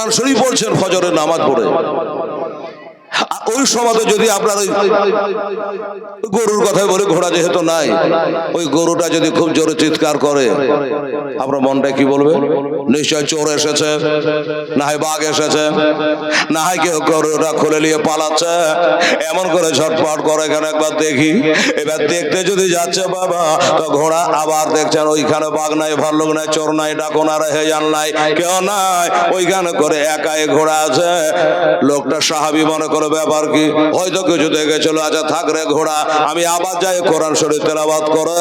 কোরআন শরীফ পড়ছেন ফজরের নামাজ পড়ে, ওই সময় যদি আপনার ওই গরুর কথাই বলে, ঘোড়া যেহেতু নাই, ওই গরুটা যদি খুব জোরে চিৎকার করে, আপনার মনটা কি বলবে? নিশ্চয় চোর এসেছে, না হয় বাঘ এসেছে, না হয় কেউ গরুটা খুলে নিয়ে পালাচ্ছে, এমন করে ঝটপট করে এখানে একবার দেখি। এবার দেখতে যদি যাচ্ছে বাবা, তো ঘোড়া আবার দেখছেন ওইখানে বাঘ নাই, ভাল্লুক নাই, চোর নাই, ডাকুন আর হেজান নাই, কেউ নাই, ওইখানে করে একাই ঘোড়া আছে। লোকটা সাহাবী মনে করে ব্যাপার কি, হয়তো কিছু দেখেছিল, আচ্ছা থাক রে ঘোড়া, আমি আবার যাই কোরআন শরীফ তেলাওয়াত করে।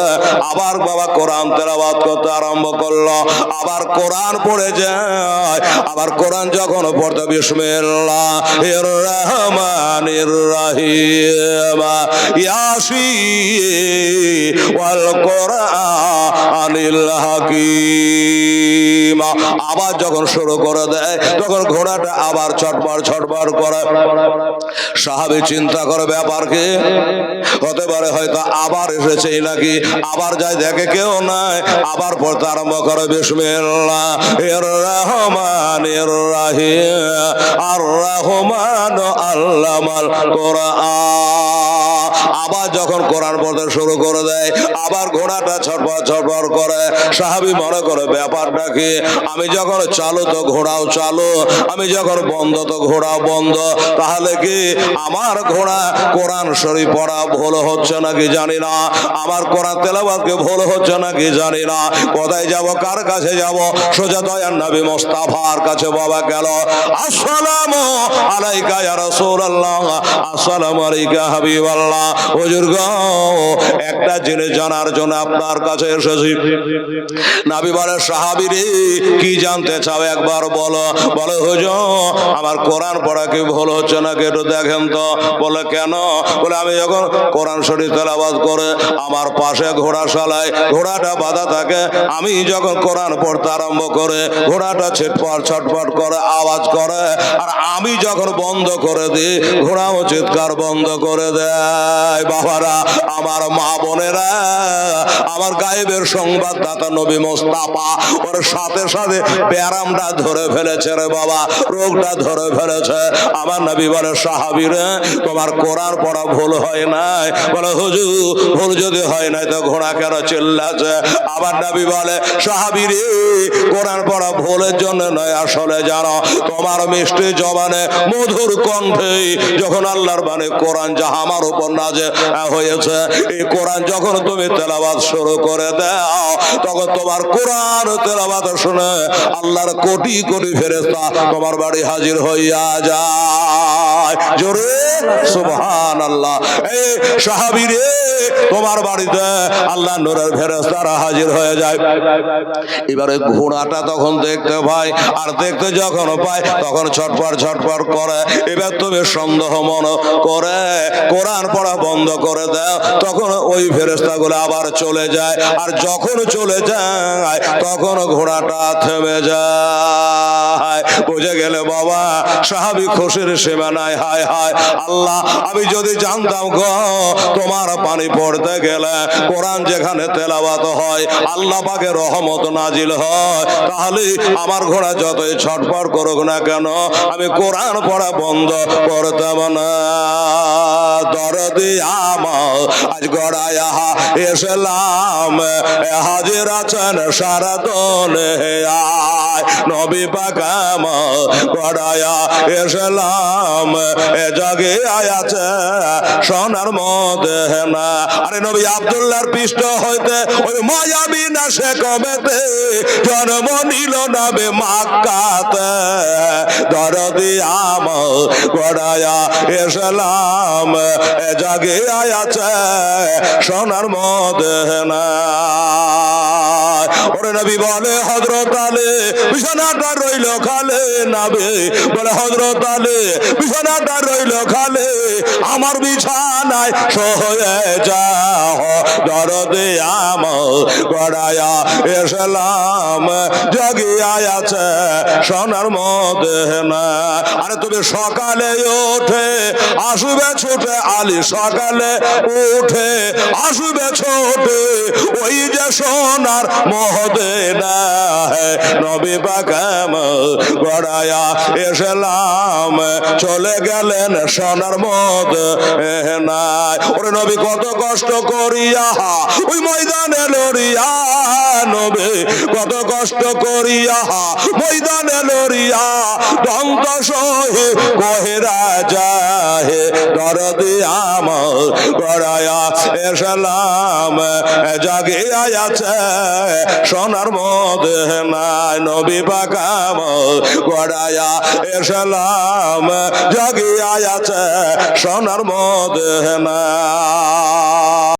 আবার বাবা কোরআন তেলাওয়াত করতে আরম্ভ করলো, আবার কোরআন পড়ে যায়। আবার কোরআন যখন পড়তে বিসমিল্লাহির রহমানির রহিম ইয়াসিন ওয়াল কোরআনিল হাকিম, আবার যখন শুরু করে দেয়, তখন ঘোড়াটা আবার ছটফট ছটফট করে। সাহাবী চিন্তা করে ব্যাপার কি হতে পারে, হয়তো আবার এসেছে নাকি। আবার যায়, দেখে কেউ নাই, আবার পড়তে আরম্ভ করে বিসমিল্লাহির রহমানির রহিম আর রহমান আল্লামাল কোরআন। আবার যখন কোরআন পড়তে শুরু করে দেয়, আবার ঘোড়াটা ছটফট ছটফট করে। সাহাবী মনে করে ব্যাপারটা কি, আমি যখন চালু তো ঘোড়াও চালু, আমি যখন বন্ধ তো ঘোড়াও বন্ধ, তাহলে কি আমার ঘোড়া কোরআন শরীফ পড়া ভুল হচ্ছে নাকি জানি না, আমার কোরআন তেলাওয়াতকে ভুল হচ্ছে নাকি জানি না। কোথায় যাব, কার কাছে যাব? সোজা দয়ার নবী মুস্তাফার কাছে বাবা গেল। আসসালামু আলাইকা ইয়া রাসূলুল্লাহ, আসসালামু আলাইকা হাবিবাল্লাহ। হুজুর গো, একটা জিনিস জানার জন্য আপনার কাছে এসেছি। নবী বলে, সাহাবী রে, কি জানতে চাও একবার বলো। বলে, হুজুর আমার কোরআন পড়া কি ভুল হচ্ছে নাকি একটু দেখেন তো। বলে, কেন? বলে, আমি যখন কোরআন শরীফ তেলাওয়াত করে আমার পাশে ঘোড়া চালায়, ঘোড়াটা বাঁধা থাকে, আমি যখন কোরআন পড়তে আরম্ভ করে ঘোড়াটা ছিটপট ছটপট করে আওয়াজ করে, আর আমি যখন বন্ধ করে দিই ঘোড়াও চিৎকার বন্ধ করে দেয়। বাবারা, আমার মা বোনেরা, আমার গায়েবের সংবাদদাতা নবী মুস্তাফা, ওর সাথে সাথে ব্যারামটা ধরে ফেলেছে রে বাবা, রোগটা ধরে ফেলেছে। আমার নবী বলে, সাহাবী রে, তোমার কোরআন পড়া ভুল হয় নাই। বলে, হুজুর ভুল যদি হয় নাই তো ঘোড়া কেন চিল্লাছে? আবার নবী বলে, সাহাবী রে, কোরআন পড়া ভুলের জন্য নয়, আসলে জানো তোমার মিষ্টি জবানে মধুর কণ্ঠে যখন আল্লাহর বাণী কোরআন যাহা আমার উপর নাযিল হয়েছে, এই কোরআন যখন তুমি তেলাওয়াত শুরু করে দাও, তখন তোমার কোরআন তেলাওয়াত শুনে আল্লাহর কোটি কোটি ফেরেশতা তোমার বাড়ি হাজির হইয়া যায়। জোরে সুবহানাল্লাহ। এই সাহাবী রে, তোমার বাড়িতে আল্লাহর নূরের ফেরেশতারা হাজির হয়ে যায়। এবারে ঘোড়াটা তখন দেখতে পায়, আর দেখতে যখন পায় তখন ছটফট ছটফট করে। এবার তুমি সন্দেহ মনে করে কোরআন পড়া বন্ধ করে দাও, তখন ওই ফেরেশতাগুলো আবার চলে যায়। আর যখন চলে যায় তখন ঘোড়াটা থেমে যায়। বুঝে গেলে বাবা, সাহাবী খুশির সীমা নাই। হায় হায় আল্লাহ, আমি যদি জানতাম গো তোমার পানি পড়তে গেলে কোরআন যেখানে তেলাওয়াত হয় আল্লাহ পাকের রহমত নাজিল হয়, তাহলে আমার ঘোড়া যতই ছটফট করুক না কেন আমি কোরআন পড়া বন্ধ করতাম না। দরদি আমার আজ গড়ায় এসলাম, হাজির আছেন সারা দুনিয়া, নবী পাক আমার গড়ায় এসলাম, এ জগে আছে সোনার মদিনা। আরে নবী আব্দুল্লাহর পৃষ্ঠ হইতে ওই মায়াবী না সে কবেতে জন্ম নিল নবী মক্কাতে, দরদি আমার গড়ায় এসলাম, এ জগে আছে সোনার মদিনা। ওরে নবী বলে, হযরত আলী বিছানাটা রইল খালে, নবী বলে, হযরত আলী বিছানাটা রইল খালে, আমার বিছানায় শুয়ে যাও, দরদি আমার গড়ায় এসলাম, জাগিয়া আছে সোনার মদিনা। আরে তুমি সকালে উঠে আসবে ছুটে, আলী সকালে উঠে আসবে ছোটে, ওই যে সোনার মদিনা নবী পাক গড়ায়া এসলাম চলে গেলেন সোনার মদিনায়। ওরে নবী কত কষ্ট করিয়া ওই ময়দানে লড়িয়া, নবী কত কষ্ট করিয়া ময়দানে লড়িয়া দন্ত সহে কহেরা যায় দরদি আমার গড়ায়া এসলাম জাগিয়া আছে সোনার মদিনায়। নবী পাক গড়ায়া এসলাম জাগিয়া আছে সোনার মদিনায়।